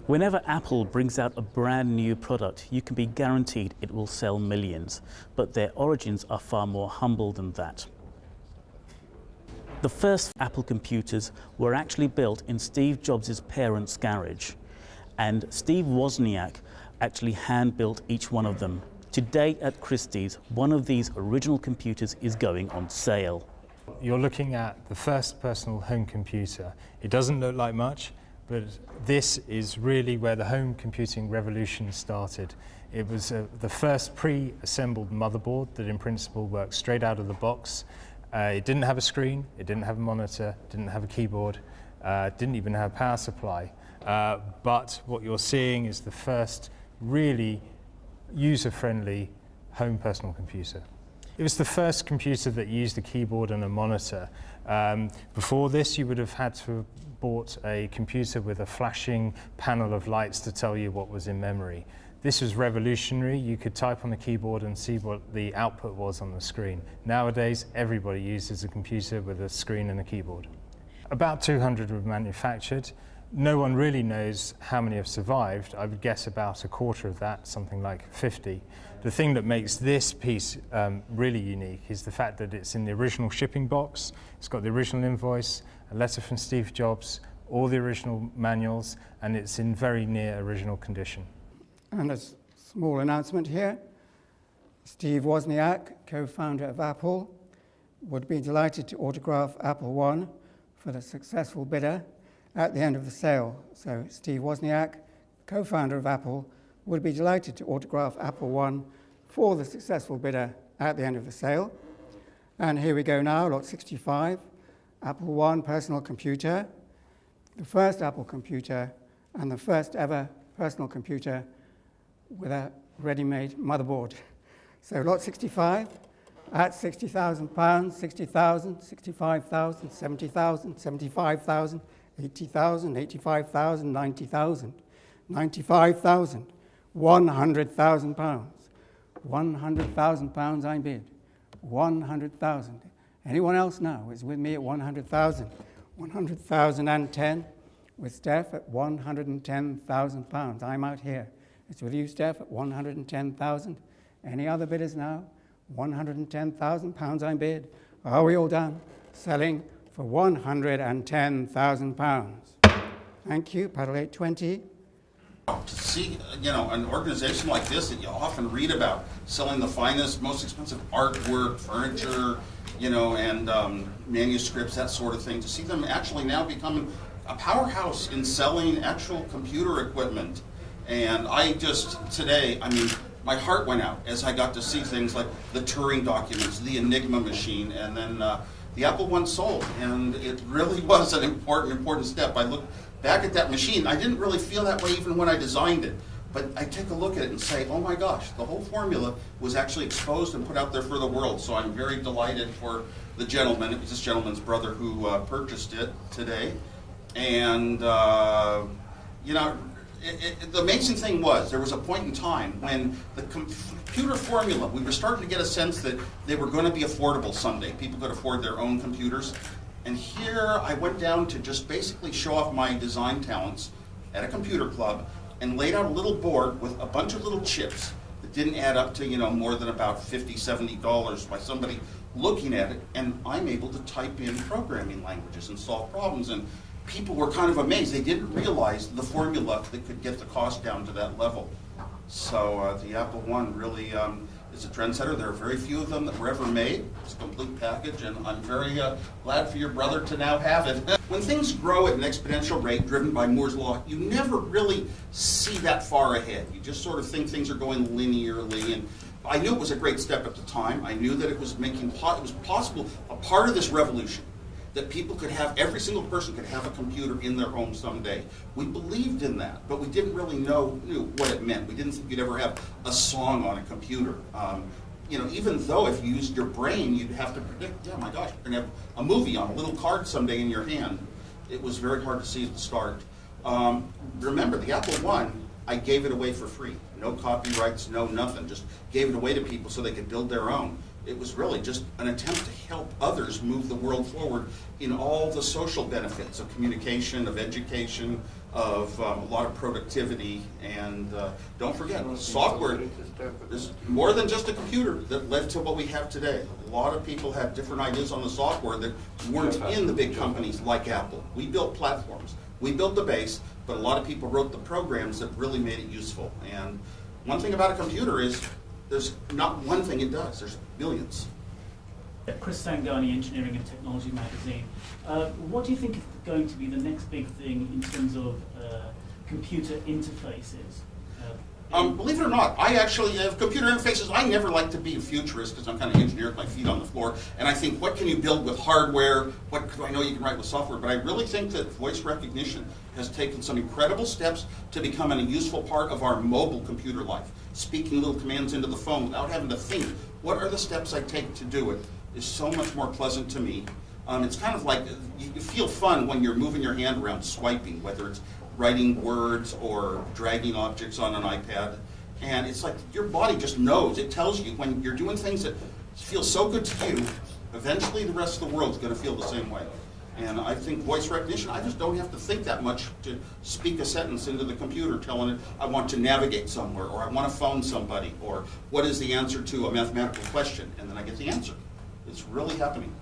Whenever Apple brings out a brand new product, you can be guaranteed it will sell millions, but their origins are far more humble than that. The first Apple computers were actually built in Steve Jobs' parents' garage, and Steve Wozniak actually hand-built each one of them. Today at Christie's, one of these original computers is going on sale. You're looking at the first personal home computer. It doesn't look like much, but this is really where the home computing revolution started. It was the first pre-assembled motherboard that in principle worked straight out of the box. It didn't have a screen, it didn't have a monitor, didn't have a keyboard, didn't even have a power supply. But what you're seeing is the first really user-friendly home personal computer. It was the first computer that used a keyboard and a monitor. Before this, you would have had to have bought a computer with a flashing panel of lights to tell you what was in memory. This was revolutionary. You could type on the keyboard and see what the output was on the screen. Nowadays, everybody uses a computer with a screen and a keyboard. About 200 were manufactured. No one really knows how many have survived. I would guess about a quarter of that, something like 50. The thing that makes this piece really unique is the fact that it's in the original shipping box. It's got the original invoice, a letter from Steve Jobs, all the original manuals, and it's in very near original condition. And a small announcement here. Steve Wozniak, co-founder of Apple, would be delighted to autograph Apple I for the successful bidder at the end of the sale. So Steve Wozniak, co-founder of Apple, would be delighted to autograph Apple I for the successful bidder at the end of the sale. And here we go now, lot 65, Apple I personal computer, the first Apple computer and the first ever personal computer with a ready-made motherboard. So lot 65 at £60,000, 60,000, 65,000, 70,000, 75,000, 80,000, 85,000, 90,000, 95,000, £100,000. £100,000 I bid. 100,000. Anyone else now is with me at 100,000. 100,010 with Steph at £110,000. I'm out here. It's with you, Steph, at 110,000. Any other bidders now? £110,000 I bid. Are we all done? Selling for £110,000. Thank you. Paddle 820. To see, an organization like this that you often read about, selling the finest, most expensive artwork, furniture, and manuscripts, that sort of thing, to see them actually now becoming a powerhouse in selling actual computer equipment. And today, my heart went out as I got to see things like the Turing documents, the Enigma machine, and then the Apple I sold. And it really was an important step. I looked back at that machine. I didn't really feel that way even when I designed it. But I take a look at it and say, oh my gosh, the whole formula was actually exposed and put out there for the world. So I'm very delighted for the gentleman. It was this gentleman's brother who purchased it today. And, the amazing thing was, there was a point in time when the computer formula, we were starting to get a sense that they were going to be affordable someday. People could afford their own computers. And here I went down to just basically show off my design talents at a computer club and laid out a little board with a bunch of little chips that didn't add up to, more than about $50, $70 by somebody looking at it. And I'm able to type in programming languages and solve problems. And people were kind of amazed. They didn't realize the formula that could get the cost down to that level. So the Apple I really is a trendsetter. There are very few of them that were ever made. It's a complete package, and I'm very glad for your brother to now have it. When things grow at an exponential rate driven by Moore's Law, you never really see that far ahead. You just sort of think things are going linearly, and I knew it was a great step at the time. I knew that it was it was possible, a part of this revolution, that people could have, every single person could have a computer in their home someday. We believed in that, but we didn't really know what it meant. We didn't think you'd ever have a song on a computer. Even though if you used your brain, you'd have to predict, my gosh, you're gonna have a movie on a little card someday in your hand. It was very hard to see at the start. Remember, the Apple I gave it away for free. No copyrights, no nothing, just gave it away to people so they could build their own. It was really just an attempt to help others move the world forward in all the social benefits of communication, of education, of a lot of productivity. And don't forget, software is more than just a computer that led to what we have today. A lot of people had different ideas on the software that weren't in the big companies like Apple. We built platforms. We built the base, but a lot of people wrote the programs that really made it useful. And one thing about a computer is there's not one thing it does, there's millions. Chris Sangani, Engineering and Technology Magazine. What do you think is going to be the next big thing in terms of computer interfaces? Believe it or not, I actually have computer interfaces. I never like to be a futurist because I'm kind of engineer with my feet on the floor. And I think, what can you build with hardware? What I know you can write with software, but I really think that voice recognition has taken some incredible steps to becoming a useful part of our mobile computer life. Speaking little commands into the phone without having to think, what are the steps I take to do it, is so much more pleasant to me. It's kind of like, you feel fun when you're moving your hand around swiping, whether it's writing words or dragging objects on an iPad. And it's like your body just knows. It tells you when you're doing things that feel so good to you, eventually the rest of the world's going to feel the same way. And I think voice recognition, I just don't have to think that much to speak a sentence into the computer telling it I want to navigate somewhere, or I want to phone somebody, or what is the answer to a mathematical question, and then I get the answer. It's really happening.